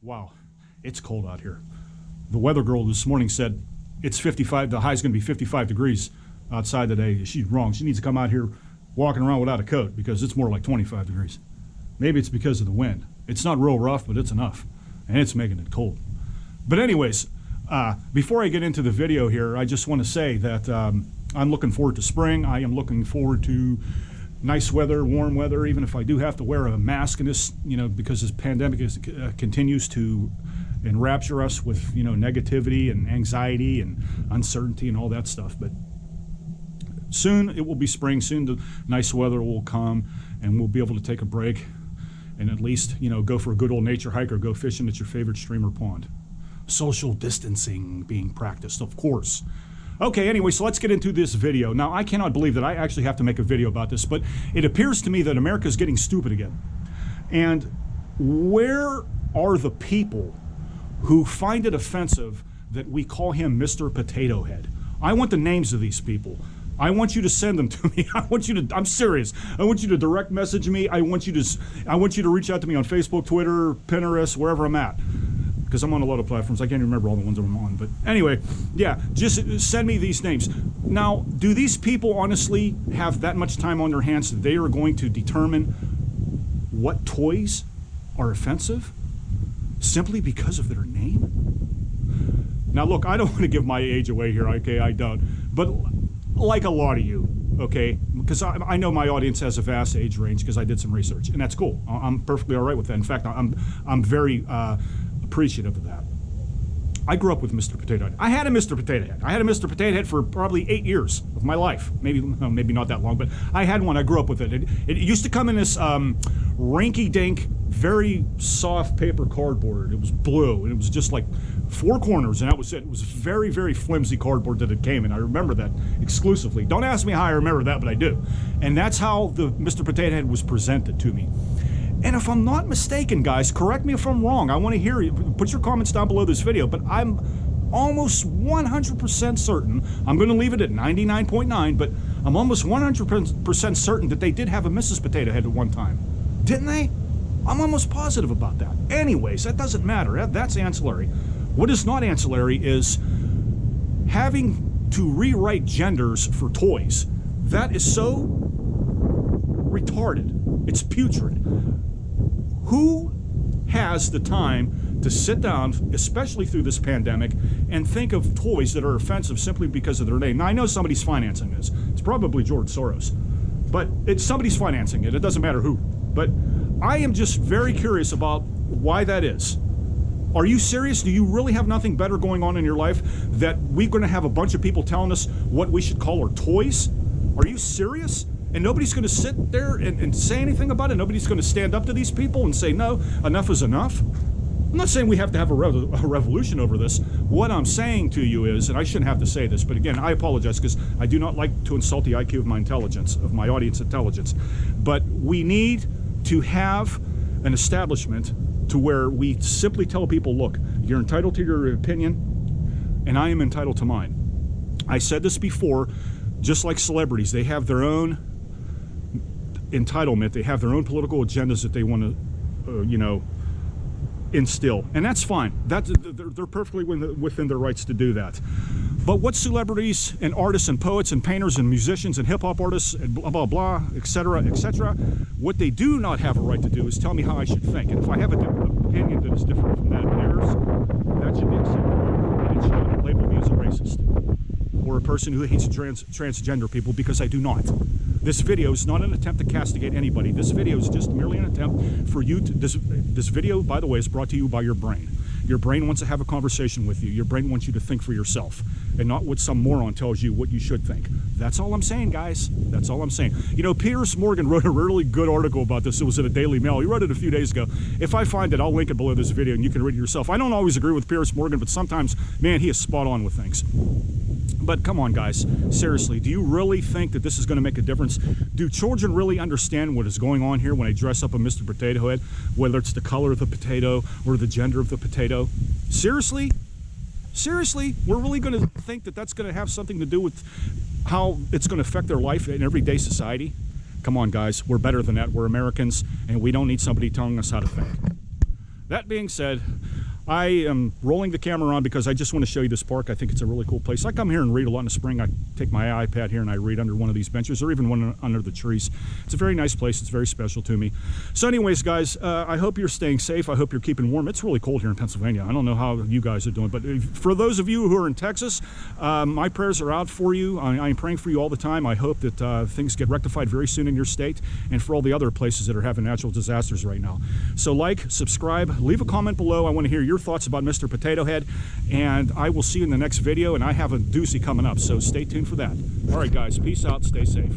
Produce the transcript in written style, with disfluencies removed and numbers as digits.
Wow, it's cold out here. The weather girl this morning said it's 55, the high's going to be 55 degrees outside today. She's wrong. She needs to come out here walking around without a coat because it's more like 25 degrees. Maybe it's because of the wind. It's not real rough, but it's enough, and it's making it cold. But anyways, before I get into the video here, I just want to say that I'm looking forward to spring. I am looking forward to nice weather, warm weather, even if I do have to wear a mask in this, because this pandemic continues to enrapture us with, negativity and anxiety and uncertainty and all that stuff. But soon it will be spring. Soon the nice weather will come and we'll be able to take a break and at least, go for a good old nature hike or go fishing at your favorite stream or pond. Social distancing being practiced, of course. Okay, anyway, so let's get into this video. Now, I cannot believe that I actually have to make a video about this, but it appears to me that America is getting stupid again. And where are the people who find it offensive that we call him Mr. Potato Head? I want the names of these people. I want you to send them to me. I'm serious. I want you to direct message me. I want you to reach out to me on Facebook, Twitter, Pinterest, wherever I'm at. Because I'm on a lot of platforms. I can't even remember all the ones I'm on. But anyway, yeah, just send me these names. Now, do these people honestly have that much time on their hands that they are going to determine what toys are offensive simply because of their name? Now, look, I don't want to give my age away here, okay? I don't. But like a lot of you, okay? Because I know my audience has a vast age range because I did some research, and that's cool. I'm perfectly all right with that. In fact, I'm very appreciative of that. I grew up with Mr. Potato Head. I had a Mr. Potato Head. I had a Mr. Potato Head for probably 8 years of my life. Maybe not that long, but I had one. I grew up with it. It used to come in this rinky-dink, very soft paper cardboard. It was blue, and it was just like 4 corners, and that was it. It was very, very flimsy cardboard that it came in. I remember that exclusively. Don't ask me how I remember that, but I do. And that's how the Mr. Potato Head was presented to me. And if I'm not mistaken, guys, correct me if I'm wrong. I want to hear you. Put your comments down below this video, but I'm almost 100% certain, I'm going to leave it at 99.9, but I'm almost 100% certain that they did have a Mrs. Potato Head at one time. Didn't they? I'm almost positive about that. Anyways, that doesn't matter. That's ancillary. What is not ancillary is having to rewrite genders for toys. That is so retarded. It's putrid. Who has the time to sit down, especially through this pandemic, and think of toys that are offensive simply because of their name? Now, I know somebody's financing this. It's probably George Soros. But somebody's financing it. It doesn't matter who. But I am just very curious about why that is. Are you serious? Do you really have nothing better going on in your life that we're going to have a bunch of people telling us what we should call our toys? Are you serious? And nobody's going to sit there and say anything about it? Nobody's going to stand up to these people and say, no, enough is enough? I'm not saying we have to have a revolution over this. What I'm saying to you is, and I shouldn't have to say this, but again, I apologize because I do not like to insult the IQ of my intelligence, of my audience intelligence. But we need to have an establishment to where we simply tell people, look, you're entitled to your opinion, and I am entitled to mine. I said this before, just like celebrities, they have their own entitlement, they have their own political agendas that they want to, instill, and that's fine. They're perfectly within their rights to do that. But what celebrities and artists and poets and painters and musicians and hip-hop artists and blah, blah, blah, etc., what they do not have a right to do is tell me how I should think. And if I have an opinion that is different from that of theirs, that should be accepted. And it should not label me as a racist or a person who hates transgender people, because I do not. This video is not an attempt to castigate anybody. This video is just merely an attempt for you to... This video, by the way, is brought to you by your brain. Your brain wants to have a conversation with you. Your brain wants you to think for yourself and not what some moron tells you what you should think. That's all I'm saying, guys. That's all I'm saying. Piers Morgan wrote a really good article about this. It was in a Daily Mail. He wrote it a few days ago. If I find it, I'll link it below this video and you can read it yourself. I don't always agree with Piers Morgan, but sometimes, man, he is spot on with things. But come on, guys, seriously, do you really think that this is going to make a difference? Do children really understand what is going on here when they dress up a Mr. Potato Head, whether it's the color of the potato or the gender of the potato? Seriously? Seriously? We're really going to think that that's going to have something to do with how it's going to affect their life in everyday society? Come on, guys, we're better than that. We're Americans, and we don't need somebody telling us how to think. That being said, I am rolling the camera on because I just want to show you this park. I think it's a really cool place. I come here and read a lot in the spring. I take my iPad here and I read under one of these benches or even one under the trees. It's a very nice place. It's very special to me. So anyways, guys, I hope you're staying safe. I hope you're keeping warm. It's really cold here in Pennsylvania. I don't know how you guys are doing, but for those of you who are in Texas, my prayers are out for you. I'm praying for you all the time. I hope that things get rectified very soon in your state and for all the other places that are having natural disasters right now. So like, subscribe, leave a comment below. I want to hear your thoughts about Mr. Potato Head, and I will see you in the next video, and I have a doozy coming up, so stay tuned for that. All right, guys, peace out, stay safe.